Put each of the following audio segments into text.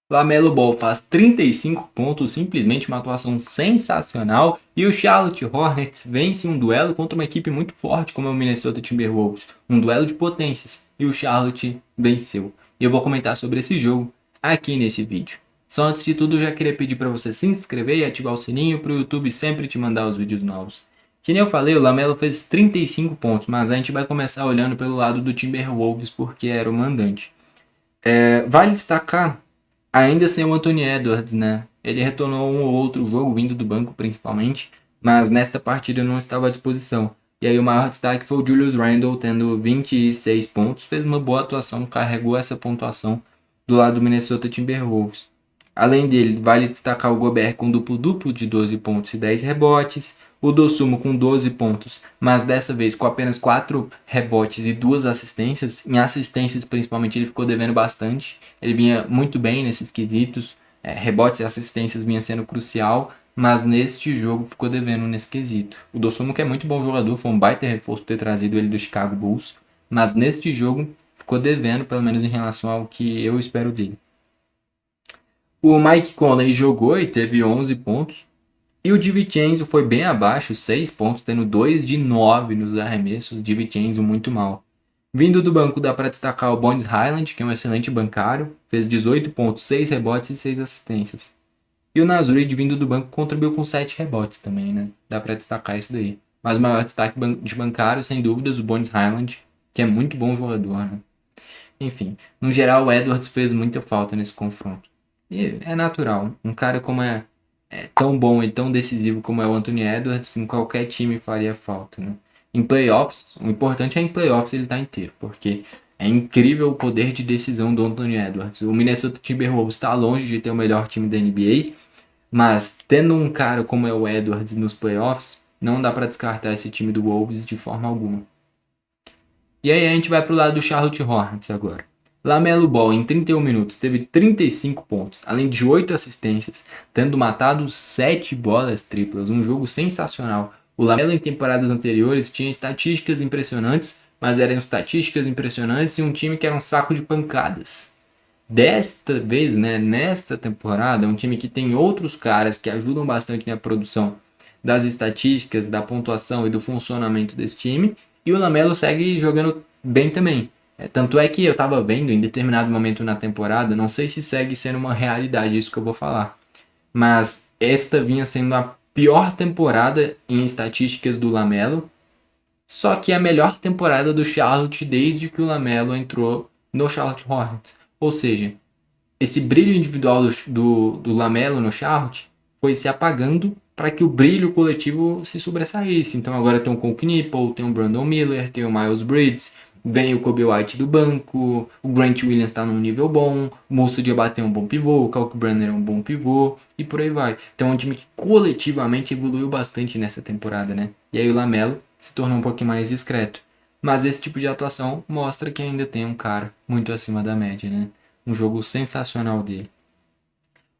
LaMelo Ball faz 35 pontos, simplesmente uma atuação sensacional, e o Charlotte Hornets vence um duelo contra uma equipe muito forte como é o Minnesota Timberwolves, um duelo de potências, e o Charlotte venceu. E eu vou comentar sobre esse jogo aqui nesse vídeo. Só antes de tudo, eu já queria pedir para você se inscrever e ativar o sininho para o YouTube sempre te mandar os vídeos novos. Que nem eu falei, o LaMelo fez 35 pontos, mas a gente vai começar olhando pelo lado do Timberwolves porque era o mandante. Vale destacar, ainda sem o Anthony Edwards, né? Ele retornou um ou outro jogo, vindo do banco principalmente, mas nesta partida não estava à disposição. E aí o maior destaque foi o Julius Randle, tendo 26 pontos, fez uma boa atuação, carregou essa pontuação do lado do Minnesota Timberwolves. Além dele, vale destacar o Gobert com duplo-duplo de 12 pontos e 10 rebotes, o Dosumo com 12 pontos, mas dessa vez com apenas 4 rebotes e 2 assistências. Em assistências, principalmente, ele ficou devendo bastante. Ele vinha muito bem nesses quesitos. Rebotes e assistências vinha sendo crucial, mas neste jogo ficou devendo nesse quesito. O Dosumo, que é muito bom jogador, foi um baita reforço ter trazido ele do Chicago Bulls, mas neste jogo ficou devendo, pelo menos em relação ao que eu espero dele. O Mike Conley jogou e teve 11 pontos. E o DiVincenzo foi bem abaixo, 6 pontos, tendo 2 de 9 nos arremessos. O DiVincenzo muito mal. Vindo do banco dá para destacar o Bones Hyland, que é um excelente bancário. Fez 18 pontos, 6 rebotes e 6 assistências. E o Naz Reid, vindo do banco, contribuiu com 7 rebotes também, né? Dá para destacar isso daí. Mas o maior destaque de bancário, sem dúvidas, o Bones Hyland, que é muito bom jogador, né? Enfim, no geral o Edwards fez muita falta nesse confronto. E é natural. Um cara como é tão bom e tão decisivo como é o Anthony Edwards, em qualquer time faria falta, né? Em playoffs, o importante é em playoffs ele estar inteiro, porque é incrível o poder de decisão do Anthony Edwards. O Minnesota Timberwolves está longe de ter o melhor time da NBA, mas tendo um cara como é o Edwards nos playoffs, não dá para descartar esse time do Wolves de forma alguma. E aí a gente vai pro lado do Charlotte Hornets agora. LaMelo Ball em 31 minutos teve 35 pontos, além de 8 assistências, tendo matado 7 bolas triplas, um jogo sensacional. O LaMelo em temporadas anteriores tinha estatísticas impressionantes, mas eram estatísticas impressionantes e um time que era um saco de pancadas. Desta vez, né, nesta temporada, é um time que tem outros caras que ajudam bastante na produção das estatísticas, da pontuação e do funcionamento desse time. E o Lamelo segue jogando bem também. Tanto é que eu estava vendo em determinado momento na temporada, não sei se segue sendo uma realidade isso que eu vou falar, mas esta vinha sendo a pior temporada em estatísticas do Lamelo, só que a melhor temporada do Charlotte desde que o Lamelo entrou no Charlotte Hornets. Ou seja, esse brilho individual do Lamelo no Charlotte foi se apagando para que o brilho coletivo se sobressaísse. Então agora tem o Cole Knipple, tem o Brandon Miller, tem o Miles Bridges, vem o Kobe White do banco, o Grant Williams está num nível bom, o Moussa Diabate é um bom pivô, o Kalkbrenner é um bom pivô, e por aí vai. Então é um time que coletivamente evoluiu bastante nessa temporada, né? E aí o Lamelo se tornou um pouquinho mais discreto. Mas esse tipo de atuação mostra que ainda tem um cara muito acima da média, né? Um jogo sensacional dele.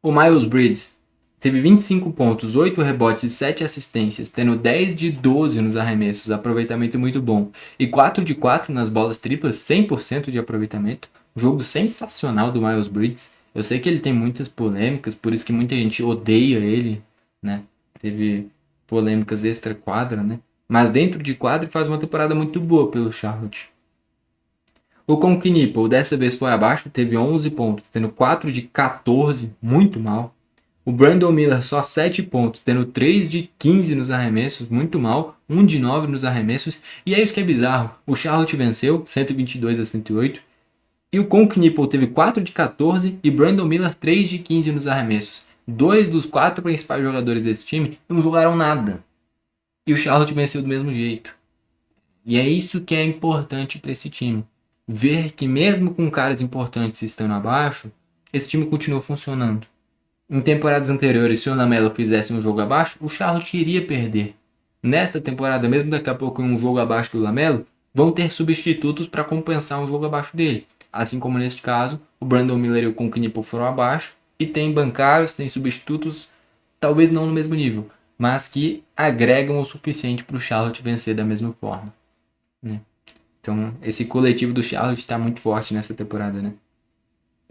O Miles Bridges teve 25 pontos, 8 rebotes e 7 assistências, tendo 10 de 12 nos arremessos, aproveitamento muito bom. E 4 de 4 nas bolas triplas, 100% de aproveitamento. Jogo sensacional do Miles Bridges. Eu sei que ele tem muitas polêmicas, por isso que muita gente odeia ele, né? Teve polêmicas extra-quadra, né? Mas dentro de quadra faz uma temporada muito boa pelo Charlotte. O Conquinipo dessa vez foi abaixo, teve 11 pontos, tendo 4 de 14, muito mal. O Brandon Miller só 7 pontos, tendo 3 de 15 nos arremessos, muito mal. 1 de 9 nos arremessos. E é isso que é bizarro. O Charlotte venceu, 122 a 108. E o Conquinipo teve 4 de 14 e Brandon Miller 3 de 15 nos arremessos. Dois dos 4 principais jogadores desse time não jogaram nada. E o Charlotte venceu do mesmo jeito. E é isso que é importante para esse time. Ver que mesmo com caras importantes estando abaixo, esse time continua funcionando. Em temporadas anteriores, se o Lamelo fizesse um jogo abaixo, o Charlotte iria perder. Nesta temporada, mesmo daqui a pouco em um jogo abaixo do Lamelo, vão ter substitutos para compensar um jogo abaixo dele. Assim como neste caso, o Brandon Miller e o Conquinipo foram abaixo, e tem bancários, tem substitutos, talvez não no mesmo nível, mas que agregam o suficiente para o Charlotte vencer da mesma forma, né? Então, esse coletivo do Charlotte está muito forte nessa temporada, né?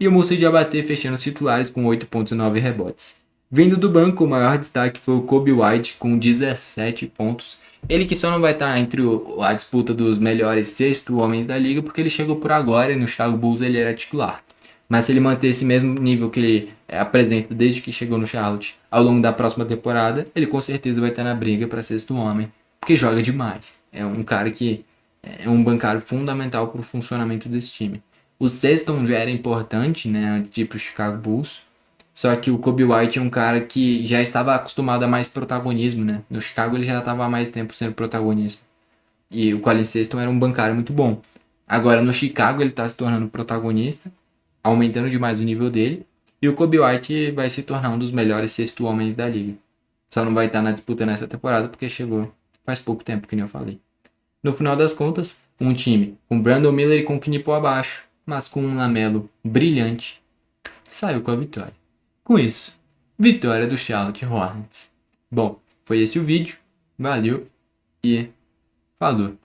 e o Moussa Diabaté fechando os titulares com 8,9 rebotes. Vindo do banco, o maior destaque foi o Kobe White com 17 pontos. Ele que só não vai estar entre a disputa dos melhores sexto homens da liga porque ele chegou por agora e no Chicago Bulls ele era titular. Mas se ele manter esse mesmo nível que ele apresenta desde que chegou no Charlotte ao longo da próxima temporada, ele com certeza vai estar na briga para sexto homem, porque joga demais. É um cara que é um bancário fundamental para o funcionamento desse time. O Sexton já era importante, né, antes de ir para o Chicago Bulls, só que o Kobe White é um cara que já estava acostumado a mais protagonismo, né? No Chicago ele já estava há mais tempo sendo protagonismo. E o Colin Sexton era um bancário muito bom. Agora no Chicago ele está se tornando protagonista, aumentando demais o nível dele. E o Kobe White vai se tornar um dos melhores sexto homens da liga. Só não vai estar na disputa nessa temporada porque chegou faz pouco tempo, que nem eu falei. No final das contas, um time com Brandon Miller e com Knipo abaixo, mas com um Lamelo brilhante, saiu com a vitória. Com isso, vitória do Charlotte Hornets. Bom, foi esse o vídeo. Valeu e falou!